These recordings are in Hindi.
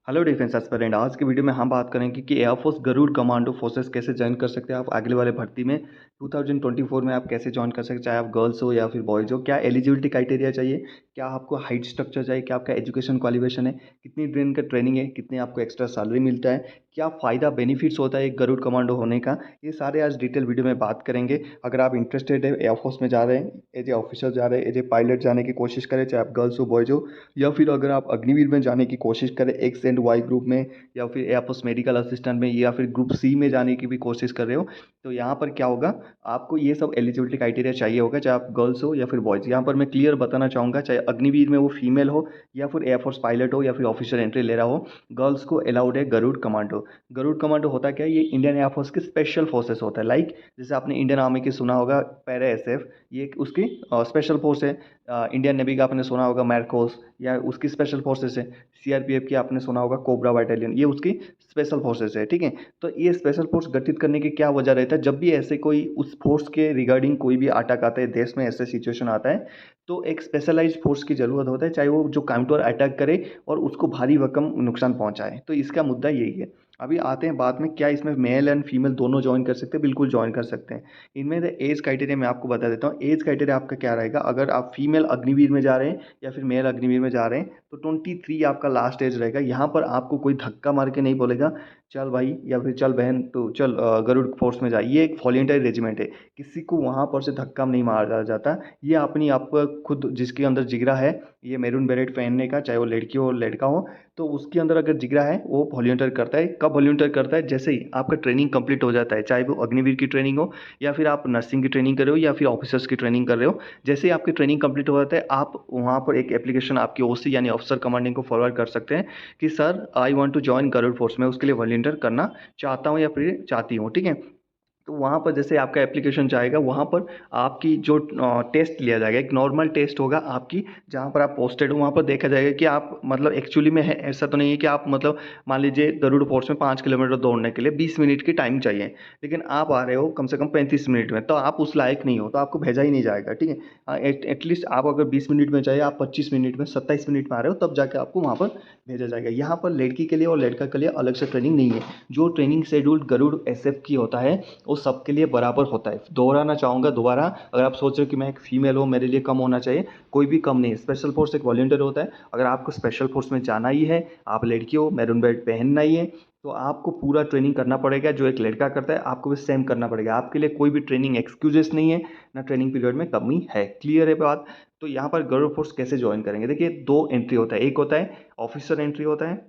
Hello defence aspirant. आज की वीडियो में हम बात करेंगे कि एयरफोर्स गरुड़ कमांडो फोर्सेस कैसे ज्वाइन कर सकते हैं आप अगले वाले भर्ती में 2024 में। आप कैसे ज्वाइन कर सकते हैं, चाहे आप गर्ल्स हो या फिर बॉयज़ हो। क्या एलिजिबिलिटी क्राइटेरिया चाहिए, क्या आपको हाइट स्ट्रक्चर चाहिए, क्या आपका एजुकेशन क्वालिफिकेशन है, कितनी दिन का ट्रेनिंग है, कितने आपको एक्स्ट्रा सैलरी मिलता है, क्या फ़ायदा बेनिफिट्स होता है एक गरुड़ कमांडो होने का। ये सारे आज डिटेल वीडियो में बात करेंगे। अगर आप इंटरेस्टेड है एयरफोर्स में जा रहे हैं, एज ए ऑफिसर जा रहे हैं, एज ए पायलट जाने की कोशिश करें, चाहे आप गर्ल्स हो बॉयज़ हो, या फिर अगर आप अग्निवीर में जाने की कोशिश करें एक्स एंड वाई ग्रुप में, या फिर एयरफोर्स मेडिकल असिस्टेंट में, या फिर ग्रुप सी में जाने की भी कोशिश कर रहे हो, तो यहाँ पर क्या होगा, आपको ये सब एलिजिबिलिटी क्राइटेरिया चाहिए होगा, चाहे आप गर्ल्स हो या फिर बॉयज़। यहाँ पर मैं क्लियर बताना चाहूँगा, चाहे अग्निवीर में वो फीमेल हो या फिर एयरफोर्स पायलट हो या फिर ऑफिसर एंट्री ले रहा हो, गर्ल्स को अलाउड है गरुड़ कमांडो। गरुड़ कमांडो होता क्या है, ये इंडियन एयरफोर्स के स्पेशल फोर्सेस होता है। लाइक जैसे आपने इंडियन आर्मी की सुना होगा पैरा एसएफ, ये उसकी स्पेशल फोर्स है। इंडियन नेवी का आपने सुना होगा मैरकोस, या उसकी स्पेशल फोर्सेस है। सीआरपीएफ की आपने सुना होगा कोबरा बटालियन, ये उसकी स्पेशल फोर्सेस है। ठीक है, तो ये स्पेशल फोर्स गठित करने की क्या वजह रहता है, जब भी ऐसे कोई उस फोर्स के रिगार्डिंग कोई भी अटैक आता है देश में, ऐसे सिचुएशन आता है, तो एक स्पेशलाइज्ड फोर्स की जरूरत होता है, चाहे वो जो काउंटर अटैक करे और उसको भारी भरकम नुकसान पहुंचाए। तो इसका मुद्दा यही है। अभी आते हैं बाद में, क्या इसमें मेल एंड फीमेल दोनों ज्वाइन कर सकते हैं? बिल्कुल ज्वाइन कर सकते हैं। इनमें एज क्राइटेरिया मैं आपको बता देता हूँ। एज क्राइटेरिया आपका क्या रहेगा, अगर आप फीमेल अग्निवीर में जा रहे हैं या फिर मेल अग्निवीर में जा रहे हैं, तो 23 आपका लास्ट एज रहेगा। यहाँ पर आपको कोई धक्का मार के नहीं बोलेगा चल भाई या फिर चल बहन तो चल गरुड़ फोर्स में जा। ये एक वॉलेंटरी रेजिमेंट है, किसी को वहाँ पर से धक्का नहीं मारा जाता। ये अपनी आप खुद जिसके अंदर जिगरा है ये मैरून बेरेट पहनने का, चाहे वो लड़की हो लड़का हो, तो उसके अंदर अगर जिगरा है वो वॉलंटियर करता है। कब वॉलंटियर करता है, जैसे ही आपका ट्रेनिंग कंप्लीट हो जाता है, चाहे वो अग्निवीर की ट्रेनिंग हो या फिर आप नर्सिंग की ट्रेनिंग कर रहे हो या फिर ऑफिसर्स की ट्रेनिंग कर रहे हो। जैसे ही आपकी ट्रेनिंग कंप्लीट हो जाता है, आप वहाँ पर एक एप्लीकेशन आपकी ओसी यानी ऑफिसर कमांडिंग को फॉरवर्ड कर सकते हैं कि sir I want to join Garud force में, उसके लिए वॉलंटियर करना चाहता हूँ या फिर चाहती हूँ। ठीक है, तो वहाँ पर जैसे आपका एप्लीकेशन जाएगा, वहाँ पर आपकी जो टेस्ट लिया जाएगा, एक नॉर्मल टेस्ट होगा आपकी, जहाँ पर आप पोस्टेड हो वहाँ पर देखा जाएगा कि आप मतलब एक्चुअली में है। ऐसा तो नहीं है कि आप मतलब मान लीजिए गरुड़ फोर्स में 5 किलोमीटर दौड़ने के लिए 20 मिनट की टाइम चाहिए, लेकिन आप आ रहे हो कम से कम 35 मिनट में, तो आप उस लायक नहीं हो, तो आपको भेजा ही नहीं जाएगा। ठीक है, एटलीस्ट आप अगर 20 मिनट में चाहिए, आप 25 मिनट में 27 मिनट में आ रहे हो, तब जाके आपको वहाँ पर भेजा जाएगा। यहाँ पर लड़की के लिए और लड़का के लिए अलग से ट्रेनिंग नहीं है। जो ट्रेनिंग शेड्यूल गरुड़ एसएफ की होता है वो सबके लिए बराबर होता है। दोहराना चाहूँगा दोबारा, अगर आप सोच रहे हो कि मैं एक फीमेल हूँ मेरे लिए कम होना चाहिए, कोई भी कम नहीं है। स्पेशल फोर्स एक वॉलंटियर होता है। अगर आपको स्पेशल फोर्स में जाना ही है, आप लड़की हो, मैरून बेल्ट पहनना ही है, तो आपको पूरा ट्रेनिंग करना पड़ेगा। जो एक लड़का करता है आपको भी सेम करना पड़ेगा। आपके लिए कोई भी ट्रेनिंग एक्सक्यूजेस नहीं है, ना ट्रेनिंग पीरियड में कमी है। क्लियर है बात? तो यहाँ पर गरुड़ फोर्स कैसे ज्वाइन करेंगे, देखिए दो एंट्री होता है। एक होता है ऑफिसर एंट्री होता है,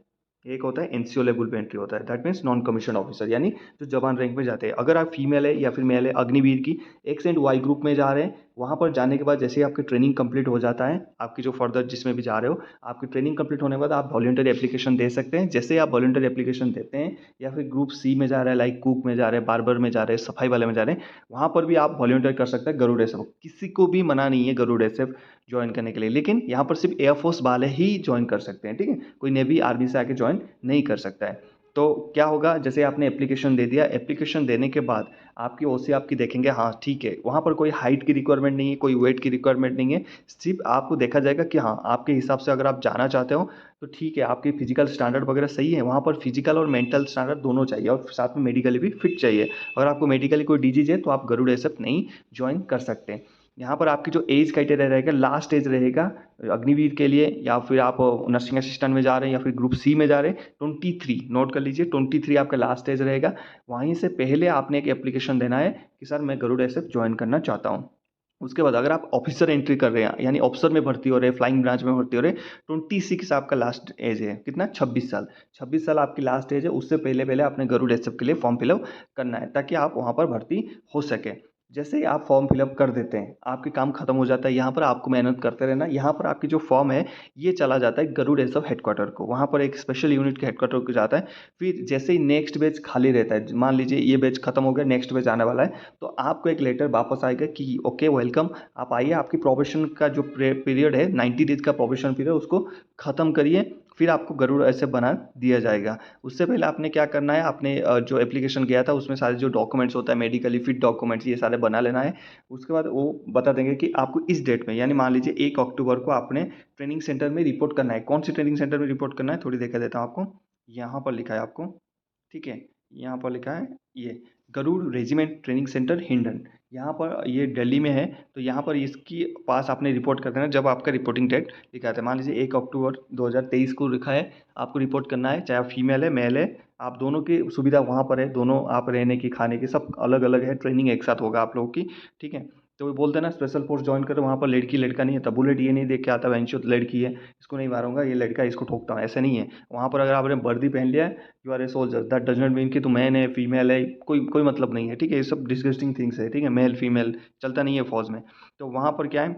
एक होता है एनसीओ लेवल पे एंट्री होता है। That means non commission officer, यानी जो जवान रैंक में जाते हैं। अगर आप फीमेल है या फिर मेल है, अग्निवीर की एक्स एंड वाई ग्रुप में जा रहे हैं, वहाँ पर जाने के बाद जैसे ही आपकी ट्रेनिंग कंप्लीट हो जाता है, आपकी जो फर्दर जिसमें भी जा रहे हो, आपकी ट्रेनिंग कंप्लीट होने के बाद आप वॉलंटियर एप्लीकेशन दे सकते हैं। जैसे ही आप वॉलंटियर एप्लीकेशन देते हैं, या फिर ग्रुप सी में जा रहे हैं, लाइक कुक में जा रहे हैं, बार्बर में जा रहे हैं, सफाई वाले में जा रहे हैं, वहाँ पर भी आप वॉलंटियर कर सकते हैं गरुड़ एसएफ। किसी को भी मना नहीं है गरुड़ एसएफ ज्वाइन करने के लिए, लेकिन यहाँ पर सिर्फ एयरफोर्स वाले ही ज्वाइन कर सकते हैं। ठीक है, कोई नेवी आर्मी से आके ज्वाइन नहीं कर सकता है। तो क्या होगा, जैसे आपने एप्लीकेशन दे दिया, एप्लीकेशन देने के बाद आपकी ओसी आपकी देखेंगे, हाँ ठीक है, वहाँ पर कोई हाइट की रिक्वायरमेंट नहीं है, कोई वेट की रिक्वायरमेंट नहीं है। सिर्फ आपको देखा जाएगा कि हाँ आपके हिसाब से अगर आप जाना चाहते हो तो ठीक है, आपकी फिजिकल स्टैंडर्ड वगैरह सही है। वहाँ पर फिजिकल और मेंटल स्टैंडर्ड दोनों चाहिए, और साथ में मेडिकली भी फिट चाहिए। अगर आपको मेडिकली कोई डिजीज है तो आप गरुड़ एसएफ नहीं ज्वाइन कर सकते। यहाँ पर आपकी जो एज क्राइटेरिया रहेगा, लास्ट एज रहेगा अग्निवीर के लिए, या फिर आप नर्सिंग असिस्टेंट में जा रहे हैं या फिर ग्रुप सी में जा रहे हैं, 23 नोट कर लीजिए, 23 आपका लास्ट एज रहेगा। वहीं से पहले आपने एक एप्लीकेशन देना है कि सर मैं गरुड़ एसएफ ज्वाइन करना चाहता हूँ। उसके बाद अगर आप ऑफिसर एंट्री कर रहे हैं, यानी ऑफिसर में भर्ती हो रहे हैं, फ्लाइंग ब्रांच में भर्ती हो रहे हैं, 26 आपका लास्ट एज है। कितना? 26 साल। 26 साल आपकी लास्ट एज है। उससे पहले पहले आपने गरुड़ एसएफ के लिए फॉर्म फिलअप करना है, ताकि आप वहाँ पर भर्ती हो सके। जैसे ही आप फॉर्म फिलअप कर देते हैं, आपके काम खत्म हो जाता है। यहाँ पर आपको मेहनत करते रहना। यहाँ पर आपकी जो फॉर्म है ये चला जाता है गरुड़ एसएफ हेडक्वार्टर को, वहाँ पर एक स्पेशल यूनिट के हेडक्वार्टर को जाता है। फिर जैसे ही नेक्स्ट बैच खाली रहता है, मान लीजिए ये बैच खत्म हो गया, नेक्स्ट बैच आने वाला है, तो आपको एक लेटर वापस आएगा कि ओके वेलकम, आप आइए, आपकी प्रोबेशन का जो पीरियड है 90 डेज का प्रोबेशन पीरियड, उसको ख़त्म करिए, फिर आपको गरुड़ ऐसे बना दिया जाएगा। उससे पहले आपने क्या करना है, आपने जो एप्लीकेशन गया था उसमें सारे जो डॉक्यूमेंट्स होता है, मेडिकली फिट डॉक्यूमेंट्स, ये सारे बना लेना है। उसके बाद वो बता देंगे कि आपको इस डेट में, यानी मान लीजिए 1 अक्टूबर को आपने ट्रेनिंग सेंटर में रिपोर्ट करना है। कौन सी ट्रेनिंग सेंटर में रिपोर्ट करना है, थोड़ी देखा देता हूँ आपको। यहाँ पर लिखा है आपको, ठीक है, यहाँ पर लिखा है ये Garud regiment training centre Hindan, यहाँ पर ये दिल्ली में है। तो यहाँ पर इसकी पास आपने रिपोर्ट कर देना जब आपका रिपोर्टिंग डेट लिखा था। मान लीजिए 1 अक्टूबर 2023 को लिखा है, आपको रिपोर्ट करना है, चाहे आप फीमेल है मेल है, आप दोनों की सुविधा वहाँ पर है, दोनों आप रहने की खाने की सब अलग अलग है, ट्रेनिंग एक साथ होगा आप लोगों की, ठीक है। तो वो बोलते हैं ना स्पेशल फोर्स ज्वाइन करो, वहाँ पर लड़की लड़का नहीं है, तब बुलेट ये नहीं देख के आता वैंशो लड़की है इसको नहीं मारूंगा, ये लड़का है इसको ठोकता हूँ, ऐसा नहीं है। वहाँ पर अगर आपने वर्दी पहन लिया है, you are a soldier, that does not mean कि तू मैन है फीमेल है, कोई कोई मतलब नहीं है, ठीक है। ये सब डिस्गस्टिंग थिंग्स है, ठीक है, मेल फीमेल चलता नहीं है फौज में। तो वहाँ पर क्या है,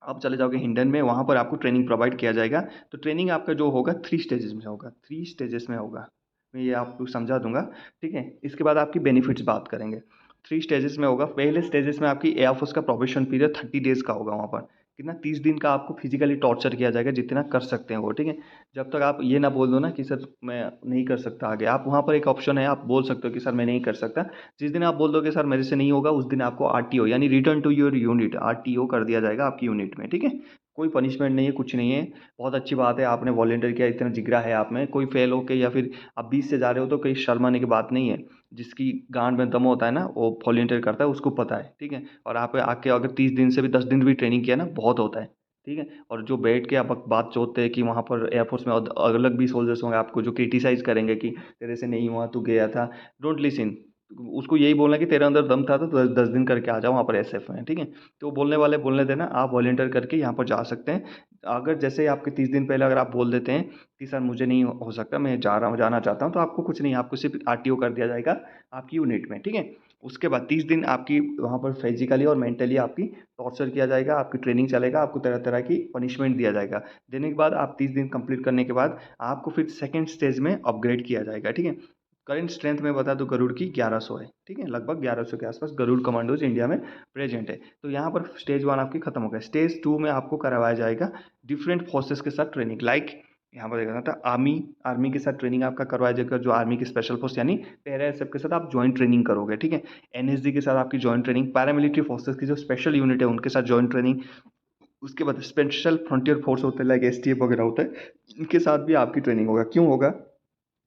आप चले जाओगे हिंडन में, वहाँ पर आपको ट्रेनिंग प्रोवाइड किया जाएगा। तो ट्रेनिंग आपका जो होगा 3 स्टेजेस में होगा, 3 स्टेजेस में होगा, मैं ये आपको समझा दूंगा, ठीक है। इसके बाद आपकी बेनिफिट्स बात करेंगे। 3 स्टेजेस में होगा। पहले स्टेजेस में आपकी एयरफोर्स का प्रोबेशन पीरियड 30 डेज का होगा, वहाँ पर कितना 30 दिन का आपको फिजिकली टॉर्चर किया जाएगा, जितना कर सकते हैं वो, ठीक है। जब तक आप ये ना बोल दो ना कि सर मैं नहीं कर सकता आगे, आप वहाँ पर एक ऑप्शन है, आप बोल सकते हो कि सर मैं नहीं कर सकता। जिस दिन आप बोल दोगे सर मेरे से नहीं होगा, उस दिन आपको आरटीओ यानी return to your unit RTO कर दिया जाएगा आपकी यूनिट में, ठीक है। कोई पनिशमेंट नहीं है, कुछ नहीं है। बहुत अच्छी बात है, आपने वॉलेंटियर किया, इतना जिगरा है आप में, कोई फेल हो के या फिर आप 20 से जा रहे हो तो कोई शर्माने की बात नहीं है। जिसकी गांड में दम होता है ना वो वॉलेंटियर करता है, उसको पता है, ठीक है। और आप आके अगर 30 दिन से भी 10 दिन भी ट्रेनिंग किया ना बहुत होता है, ठीक है। और जो बैठ के आप बात जोतते हैं कि वहाँ पर एयरफोर्स में अलग भी सोल्जर्स होंगे आपको जो क्रिटिसाइज करेंगे कि तेरे से नहीं हुआ, तू गया था, डोंट लिसन। उसको यही बोलना कि तेरे अंदर दम था तो 10 10 दिन करके आ जाओ वहाँ पर एसएफ में, ठीक है। तो बोलने वाले बोलने देना, आप वॉलेंटियर करके यहाँ पर जा सकते हैं। अगर जैसे आपके 30 दिन पहले अगर आप बोल देते हैं कि सर मुझे नहीं हो सकता, मैं जा रहा हूँ जाना चाहता हूँ, तो आपको कुछ नहीं, आपको सिर्फ आरटीओ कर दिया जाएगा आपकी यूनिट में, ठीक है। उसके बाद 30 दिन आपकी वहाँ पर फिजिकली और मेंटली आपकी टॉर्चर किया जाएगा, आपकी ट्रेनिंग चलेगा, आपको तरह तरह की पनिशमेंट दिया जाएगा। देने के बाद आप 30 दिन कंप्लीट करने के बाद आपको फिर सेकंड स्टेज में अपग्रेड किया जाएगा, ठीक है। करंट स्ट्रेंथ में बता दूं गरुड़ की 1100 है, ठीक है, लगभग 1100 के आसपास गरुड़ कमांडोज इंडिया में प्रेजेंट है। तो यहाँ पर स्टेज 1 आपकी खत्म हो गया। स्टेज 2 में आपको करवाया जाएगा डिफरेंट फोर्सेस के साथ ट्रेनिंग, लाइक यहाँ पर देखा था आर्मी, आर्मी के साथ ट्रेनिंग आपका करवाया जाएगा, जो आर्मी की स्पेशल फोर्स यानी पैरा एसएफ के साथ आप ज्वाइंट ट्रेनिंग करोगे, ठीक है। एनएसजी के साथ आपकी ज्वाइंट ट्रेनिंग, पैरामिलिट्री फोर्सेस की जो स्पेशल यूनिट है उनके साथ ज्वाइंट ट्रेनिंग। उसके बाद स्पेशल फ्रंटियर फोर्स होते हैं लाइक एसटीएफ वगैरह होता है, इनके साथ भी आपकी ट्रेनिंग होगा। क्यों होगा,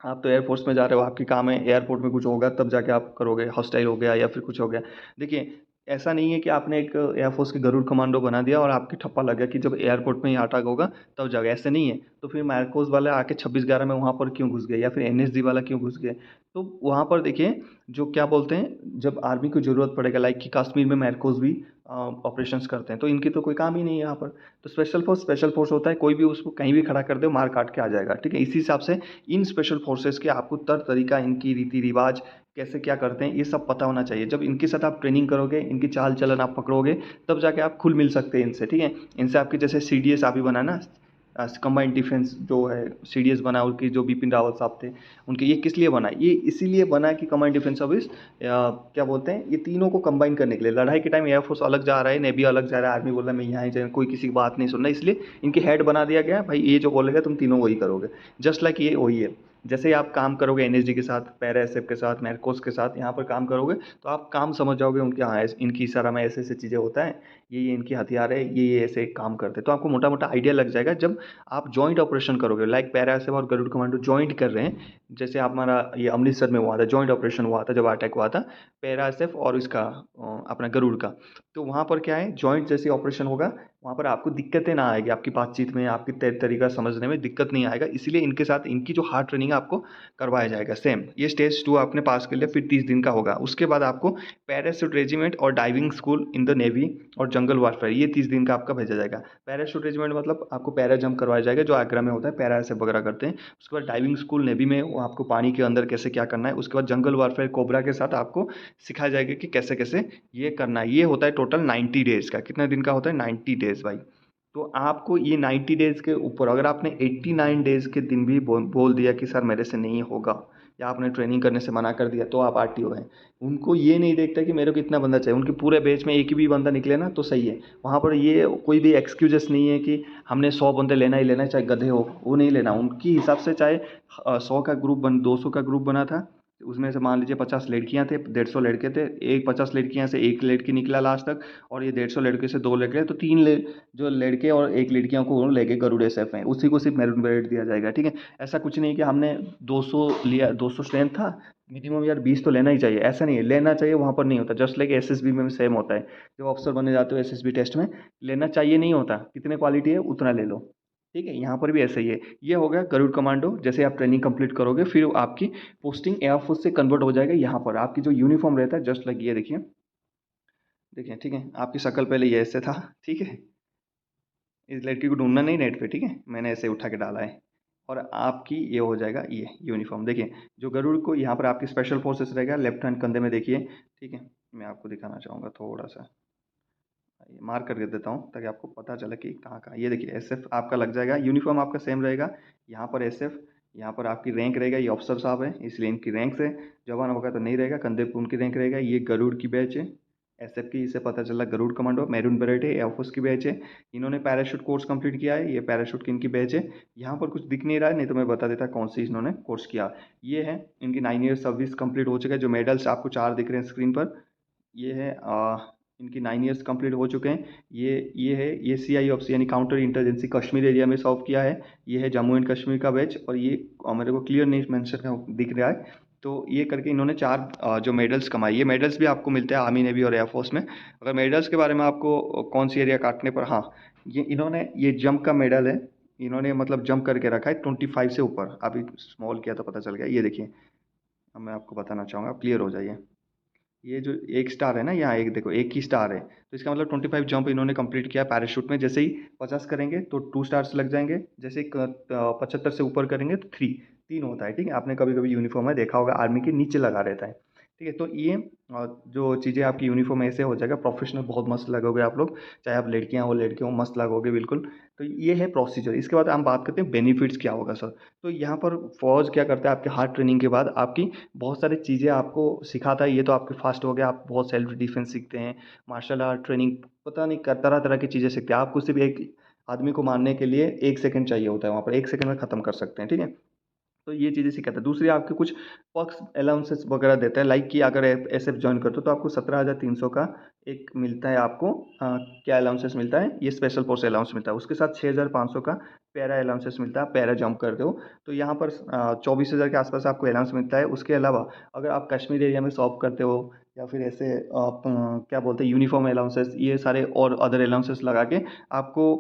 आप तो एयरफोर्स में जा रहे हो, आपकी काम है, एयरपोर्ट में कुछ होगा तब जाके आप करोगे, हॉस्टाइल हो गया या फिर कुछ हो गया। देखिए ऐसा नहीं है कि आपने एक एयरफोर्स की गरुड़ कमांडो बना दिया और आपकी ठप्पा लग गया कि जब एयरपोर्ट में ही अटैक होगा तब जाओगे, ऐसे नहीं है। तो फिर मार्कोस वाले आके 26/11 में वहाँ पर क्यों घुस गए, या फिर एनएसजी वाला क्यों घुस गए। तो वहाँ पर देखिए जो क्या बोलते हैं, जब आर्मी को ज़रूरत पड़ेगा, लाइक कि कश्मीर में मैरकोस भी ऑपरेशंस करते हैं, तो इनकी तो कोई काम ही नहीं है यहाँ पर। तो स्पेशल फोर्स होता है, कोई भी उसको कहीं भी खड़ा कर दे मार काट के आ जाएगा, ठीक है। इसी हिसाब से इन स्पेशल फोर्सेस के आपको तरीका, इनकी रीति रिवाज कैसे क्या करते हैं ये सब पता होना चाहिए। जब इनके साथ आप ट्रेनिंग करोगे, इनकी चाल चलन आप पकड़ोगे, तब जाके आप खुल मिल सकते हैं इनसे, ठीक है। इनसे आपके जैसे सीडीएस आप ही बना ना, कंबाइंड डिफेंस जो है सीडीएस बना, उनकी जो बिपिन रावत साहब थे, उनके ये किस लिए बना, ये इसीलिए बना कि कंबाइंड डिफेंस सर्विस क्या बोलते हैं, ये तीनों को कंबाइन करने के लिए। लड़ाई के टाइम एयरफोर्स अलग जा रहा है, नेवी अलग जा रहा है, आर्मी बोल रहा है मैं यहाँ ही जाए, कोई किसी की बात नहीं सुन रहा, इसलिए इनके हेड बना दिया गया भाई, ये जो बोलेगा तुम तीनों वही करोगे। जस्ट लाइक ये वही है, जैसे ही आप काम करोगे एनएसजी के साथ, पैरा एसएफ के साथ, मैरकोस के साथ यहाँ पर काम करोगे, तो आप काम समझ जाओगे उनके, हाँ इनकी इशारा में ऐसे ऐसे चीज़ें होता है, ये इनकी हथियार है, ये ऐसे काम करते हैं, तो आपको मोटा मोटा आइडिया लग जाएगा। जब आप जॉइंट ऑपरेशन करोगे, लाइक पैरा एसएफ और गरुड़ कमांडो जॉइंट कर रहे हैं, जैसे आप हमारा ये अमृतसर में हुआ था, जॉइंट ऑपरेशन हुआ था जब अटैक हुआ था पैरा एसएफ और इसका अपना गरुड़ का। तो वहाँ पर क्या है, जॉइंट जैसे ऑपरेशन होगा वहाँ पर आपको दिक्कतें ना आएगी, आपकी बातचीत में, आपकी तरीका समझने में दिक्कत नहीं आएगा, इसीलिए इनके साथ इनकी जो हार्ड ट्रेनिंग है आपको करवाया जाएगा सेम। ये स्टेज 2 आपने पास कर लिया, फिर 30 दिन का होगा। उसके बाद आपको पैराशूट रेजिमेंट और diving school in the navy और जंगल वारफेयर, ये 30 दिन का आपका भेजा जाएगा। पैराशूट रेजिमेंट मतलब आपको पैरा जंप करवाया जाएगा, जो आगरा में होता है, पैरा से वगैरह करते हैं। उसके बाद डाइविंग स्कूल नेवी में, वो आपको पानी के अंदर कैसे क्या करना है। उसके बाद जंगल वारफेयर कोबरा के साथ आपको सिखाया जाएगा कि कैसे कैसे ये करना है। ये होता है टोटल 90 डेज का। कितने दिन का होता है, 90 डेज भाई। तो आपको ये 90 डेज के ऊपर, अगर आपने 89 डेज के दिन भी बोल दिया कि सर मेरे से नहीं होगा, या आपने ट्रेनिंग करने से मना कर दिया, तो आप आरटीओ हैं। उनको ये नहीं देखता कि मेरे को कितना बंदा चाहिए, उनके पूरे बैच में एक भी बंदा निकले ना तो सही है। वहाँ पर ये कोई भी एक्सक्यूजेस नहीं है कि हमने 100 बंदे लेना ही लेना है, चाहे गधे हो, वो नहीं लेना। उनकी हिसाब से चाहे 100 का ग्रुप 200 का ग्रुप बना था, उसमें से मान लीजिए 50 लड़कियां थे, 150 लड़के थे, एक 50 लड़कियां से एक लड़की निकला लास्ट तक, और ये 150 लड़के से 2 लड़के, तो जो लड़के और एक लड़कियों को लेके गरुड़ एसएफ में उसी को सिर्फ मेरिट बेनिफिट दिया जाएगा, ठीक है। ऐसा कुछ नहीं कि हमने 200 लिया, 200 स्ट्रेंथ था, मिनिमम यार 20 तो लेना ही चाहिए, ऐसा नहीं है, लेना चाहिए वहाँ पर नहीं होता। जस्ट लाइक एसएसबी में सेम होता है, जब ऑफिसर बने जाते हो एसएसबी टेस्ट में, लेना चाहिए नहीं होता, कितने क्वालिटी है उतना ले लो, ठीक है। यहाँ पर भी ऐसा ही है। ये हो गया गरुड़ कमांडो, जैसे आप ट्रेनिंग कंप्लीट करोगे फिर आपकी पोस्टिंग एयरफोर्स से कन्वर्ट हो जाएगा। यहाँ पर आपकी जो यूनिफॉर्म रहता है जस्ट लाइक ये देखिए, देखिए ठीक है, आपकी शक्ल पहले ये ऐसे था, ठीक है। इस लड़की को ढूंढना नहीं नेट पे, ठीक है, मैंने ऐसे उठा के डाला है। और आपकी ये हो जाएगा ये यूनिफॉर्म, देखिए जो गरुड़ को यहाँ पर आपकी स्पेशल फोर्सेस रहेगा, लेफ्ट हैंड कंधे में देखिए, ठीक है। मैं आपको दिखाना चाहूँगा थोड़ा सा, ये मार्क करके देता हूँ ताकि आपको पता चले कि कहाँ कहाँ। ये देखिए एसएफ आपका लग जाएगा, यूनिफॉर्म आपका सेम रहेगा, यहाँ पर एसएफ, यहाँ पर आपकी रैंक रहेगा, ये ऑफिसर साहब है इसलिए इनकी रैंक से, जवान होगा तो नहीं रहेगा, कंधे पे उनकी रैंक रहेगा। ये गरुड़ की बैच है, एसएफ की, इसे पता चला गरुड़ कमांडो, मैरून बेरेट है, एयरफोर्स की बैच है। इन्होंने पैराशूट कोर्स कंप्लीट किया है, ये पैराशूट की इनकी बैच है। यहाँ पर कुछ दिख नहीं रहा है, नहीं तो मैं बता देता कौन सी इन्होंने कोर्स किया। ये है इनकी 9 ईयर सर्विस कंप्लीट हो चुका है, जो मेडल्स आपको 4 दिख रहे हैं स्क्रीन पर, ये है इनकी 9 ईयर्स कंप्लीट हो चुके हैं। ये है ये CIOPS यानी काउंटर इंटरजेंसी कश्मीर एरिया में सर्व किया है। ये है जम्मू एंड कश्मीर का बैच, और ये मेरे को क्लियर नहीं मेंशन दिख रहा है। तो ये करके इन्होंने 4 जो मेडल्स कमाए, ये मेडल्स भी आपको मिलते हैं आर्मी, नेवी और एयरफोर्स में। अगर मेडल्स के बारे में आपको कौन सी एरिया काटने पर, हाँ, ये इन्होंने ये जंप का मेडल है, इन्होंने मतलब जंप करके रखा है 25 से ऊपर, अभी स्मॉल किया तो पता चल गया। ये देखिए, अब मैं आपको बताना चाहूँगा, आप क्लियर हो जाइए। ये जो एक स्टार है ना, यहाँ एक देखो एक ही स्टार है, तो इसका मतलब 25 जंप इन्होंने कंप्लीट किया पैराशूट में। जैसे ही 50 करेंगे तो 2 स्टार्स लग जाएंगे, जैसे ही 75 से ऊपर करेंगे तो 3 होता है, ठीक है। आपने कभी कभी यूनिफॉर्म में देखा होगा आर्मी के नीचे लगा रहता है, ठीक है। तो ये जो चीज़ें आपकी यूनिफॉर्म ऐसे हो जाएगा, प्रोफेशनल बहुत मस्त लगोगे आप लोग, चाहे आप लड़कियां हो लड़के हो, मस्त लगोगे बिल्कुल। तो ये है प्रोसीजर। इसके बाद हम बात करते हैं बेनिफिट्स क्या होगा सर। तो यहाँ पर फौज क्या करता है, आपके हार्ड ट्रेनिंग के बाद आपकी बहुत सारी चीज़ें आपको सिखाता है। ये तो आपके फास्ट हो गया, आप बहुत सेल्फ डिफेंस सीखते हैं, मार्शल आर्ट ट्रेनिंग, पता नहीं तरह तरह की चीज़ें सीखते हैं। आपको सिर्फ एक आदमी को मारने के लिए 1 सेकंड चाहिए होता है, वहाँ पर 1 सेकंड में ख़त्म कर सकते हैं, ठीक है। तो ये चीज़ें सिखाता है। दूसरी आपके कुछ पर्क्स अलाउंसेस वगैरह देता है, लाइक कि अगर एस एफ ज्वाइन करते हो तो आपको 17,300 का एक मिलता है आपको, क्या अलाउंसेस मिलता है, ये स्पेशल फोर्स अलाउंस मिलता है। उसके साथ 6,500 का पैरा अलाउंसेस मिलता है, पैरा जंप करते हो तो यहाँ पर 24,000 के आसपास आपको अलाउंस मिलता है। उसके अलावा अगर आप कश्मीर एरिया में सॉफ करते हो, या फिर ऐसे आप क्या बोलते हैं यूनिफॉर्म अलाउंसेस, ये सारे और अदर अलाउंसेस लगा के आपको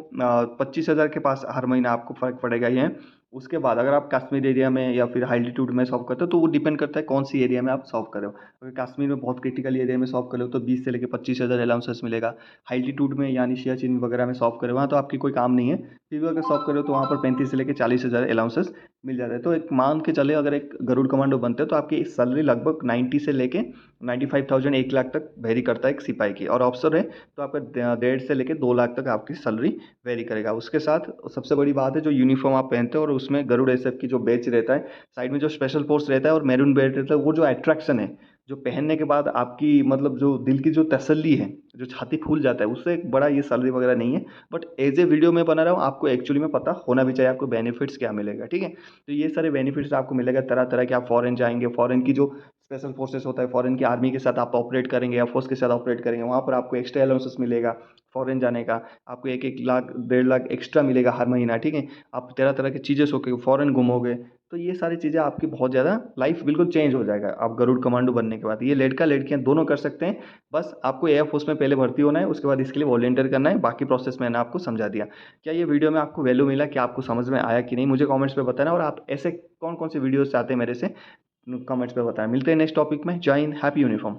25,000 के पास हर महीना आपको फ़र्क पड़ेगा ये। उसके बाद अगर आप कश्मीर एरिया में या फिर हाई एल्टीट्यूड में सॉल्व करते हो तो वो डिपेंड करता है कौन सी एरिया में आप सॉल्व कर रहे हो। अगर कश्मीर में बहुत क्रिटिकल एरिया में सॉल्व कर रहे हो तो 20 से लेकर 25,000 अलाउंसेस मिलेगा। हाई एल्टीट्यूड में यानी सियाचिन वगैरह में सॉल्व कर रहे हो वहाँ तो आपकी कोई काम नहीं है, फिर भी अगर सॉल्व कर रहे हो तो वहाँ पर 35 से लेकर 40,000 अलाउंसेस मिल जाता है। तो एक मान के चले, अगर एक गरुड़ कमांडो बनते हो तो आपकी सैलरी लगभग 90 से लेके 95,000 1 लाख तक वेरी करता है एक सिपाही की, और ऑफिसर है तो आपका 1.5 से लेके 2 लाख तक आपकी सैलरी वेरी करेगा। उसके साथ सबसे बड़ी बात है जो यूनिफॉर्म आप पहनते हो, और उसमें गरुड़ एसएफ की जो बैच रहता है, साइड में जो स्पेशल फोर्स रहता है और मैरून बेल्ट रहता है, वो जो अट्रैक्शन है, जो पहनने के बाद आपकी मतलब जो दिल की जो तसल्ली है, जो छाती फूल जाता है, उससे एक बड़ा ये सैलरी वगैरह नहीं है। बट एज ए वीडियो में बना रहा हूँ, आपको एक्चुअली में पता होना भी चाहिए आपको बेनिफिट्स क्या मिलेगा, ठीक है। तो ये सारे बेनिफिट्स आपको मिलेगा तरह तरह के। आप फॉरेन जाएंगे, फॉरेन की जो स्पेशल फोर्सेस होता है, फॉरेन की आर्मी के साथ आप ऑपरेट करेंगे, एयरफोर्स के साथ ऑपरेट करेंगे, वहाँ पर आपको एक्स्ट्रा अलाउंसेस मिलेगा फॉरेन जाने का। आपको 1-1 लाख 1.5 लाख एक्स्ट्रा मिलेगा हर महीना, ठीक है। आप तरह तरह की चीज़ें सीखोगे, फॉरेन घूमोगे, तो ये सारी चीज़ें आपकी बहुत ज़्यादा लाइफ बिल्कुल चेंज हो जाएगा आप गरुड़ कमांडो बनने के बाद। ये लड़का लड़कियां दोनों कर सकते हैं, बस आपको एयरफोर्स में पहले भर्ती होना है, उसके बाद इसके लिए वॉलेंटियर करना है। बाकी प्रोसेस मैंने आपको समझा दिया। क्या ये वीडियो में आपको वैल्यू मिला, क्या आपको समझ में आया कि नहीं, मुझे कमेंट्स में बताना। और आप ऐसे कौन कौन से वीडियोस चाहते हैं मेरे से, कमेंट्स में बताएं। मिलते हैं नेक्स्ट टॉपिक में। जय हिंद, हैप्पी यूनिफॉर्म।